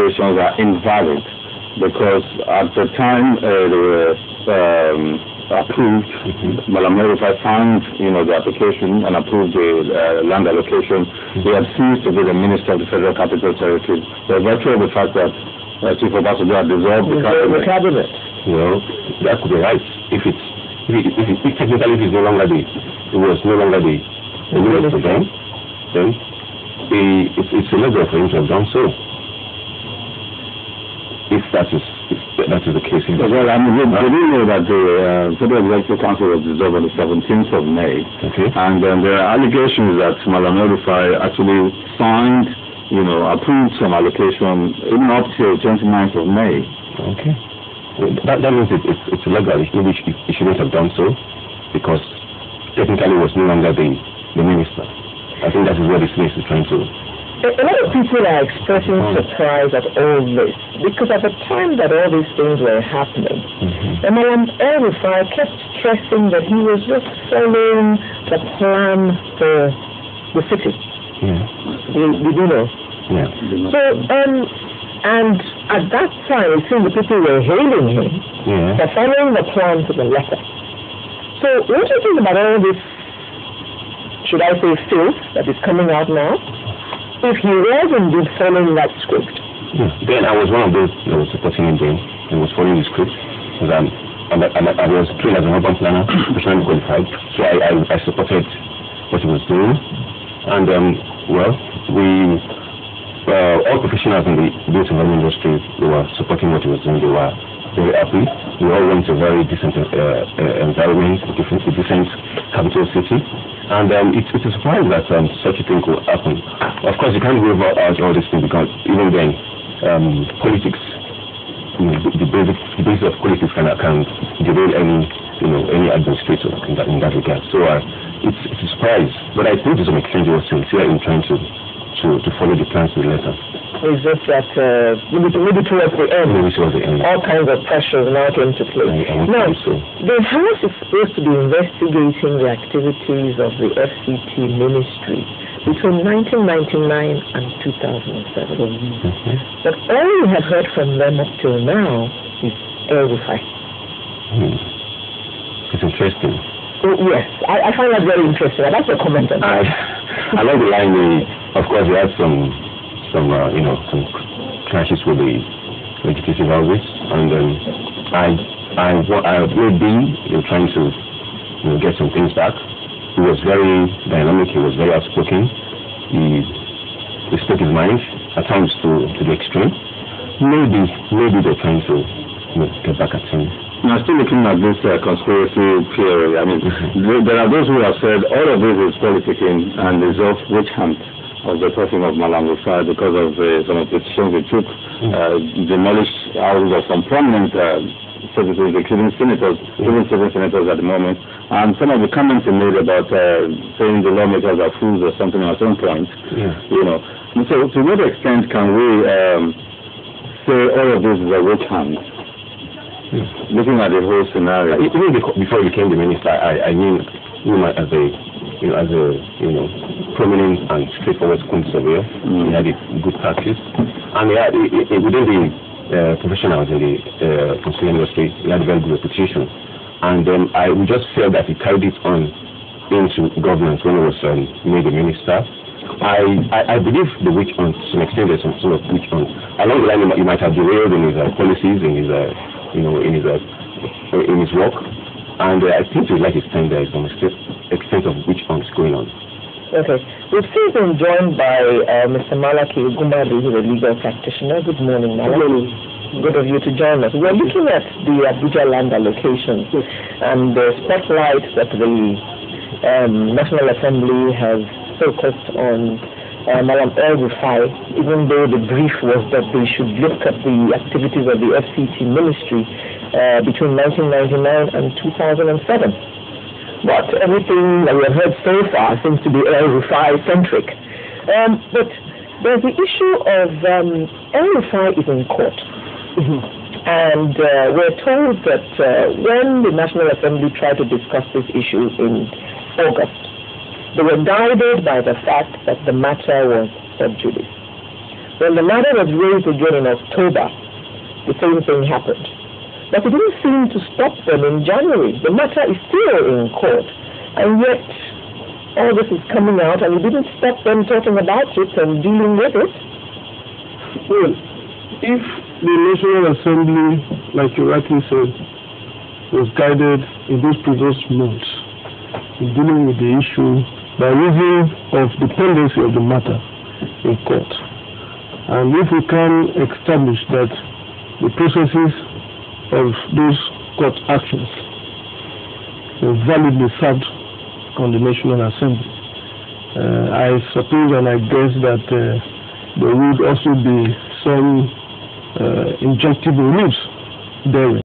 allocations are invalid because at the time they were approved, Malam El-Rufai signed, the application and approved the land allocation. They had ceased to be the Minister of the Federal Capital Territory. So virtue of the fact that Chief Obasanjo had dissolved the cabinet. Well, that could be right. If technically it is no longer it was no longer the minister then it's illegal for him to have done so. If that is the case. Well, I mean, we know that the Federal Executive Council was dissolved on the 17th of May. Okay. And there are allegations that Malam El-Rufai actually signed, approved some allocation even up till 29th of May. Okay. That means it's illegal. He shouldn't have done so because technically he was no longer the minister. I think that is what this case is trying to. A lot of people are expressing surprise at all this because at the time that all these things were happening, Malam El-Rufai kept stressing that he was just following the plan for the city. Yeah. Did you know? Yeah. So, and at that time, it seemed the people were hailing him for following the plan to the letter. So, what do you think about all this, should I say, filth that is coming out now? If he was indeed following that script. Yeah. Then I was one of those that was supporting him then and was following the script. Because I was trained as an urban planner, professionally qualified. So I supported what he was doing. And all professionals in the built environment industry, they were supporting what he was doing. They were very happy. We all went to a very decent environment, a decent capital city. And it's a surprise that such a thing could happen. Of course, you can't rule out all these things because even then, politics, the basis of politics can derail any administrator in that regard. So it's a surprise. But I think to some extent it was sincere in trying to follow the plans to the letter. It's just that maybe towards the end, all kinds of pressures now came to play. Now, the House is supposed to be investigating the activities of the FCT ministry between 1999 and 2007. But all we have heard from them up till now is El-Rufai. It's interesting. Oh, yes, I find that very interesting. I'd like to comment on that. Along the line, of course, we had some clashes with the legislative houses, and I will be trying to get some things back. He was very dynamic. He was very outspoken. He spoke his mind at times to the extreme. Maybe they're trying to get back at him. Now, still looking at this conspiracy theory, I mean, there are those who have said all of this is politicking and is of witch hunt of the person of Malam El-Rufai because of some of the decisions they took, demolished houses of some prominent citizens, including senators, even senators at the moment, and some of the comments he made about saying the lawmakers are fools or something at some point. And so to what extent can we say all of this is a witch hunt? Looking at the whole scenario. Even before he became the minister, I knew him as a prominent and straightforward school surveyor. He had a good practice, and within the professionals in the consumer industry, he had a very good reputation. And we just felt that he carried it on into government when he was made the minister. I believe the witch hunt, to some extent, there's some sort of witch hunt. Along the line, he might have derailed in his policies, in his work, and I think to like extent there is some extent of witch hunt going on. Okay, we've still been joined by Mr. Malaki Ugumadi, who's a legal practitioner. Good morning, Malaki. Good morning. Good of you to join us. We're looking at the Abuja land allocation and the spotlight that the National Assembly has focused on Malam El-Rufai, even though the brief was that they should look at the activities of the FCT ministry between 1999 and 2007. But everything that we have heard so far seems to be El-Rufai centric. But there's the issue of El-Rufai is in court. And we're told that when the National Assembly tried to discuss this issue in August, they were guided by the fact that the matter was sub judice. When the matter was raised again in October, the same thing happened. But it didn't seem to stop them in January. The matter is still in court. And yet, all this is coming out, and it didn't stop them talking about it and dealing with it. Well, if the National Assembly, like you rightly said, was guided in those previous months in dealing with the issue by reason of the pendency of the matter in court, and if we can establish that the processes of those court actions were validly served on the National Assembly, I suppose and I guess that there would also be some injunctive rules therein.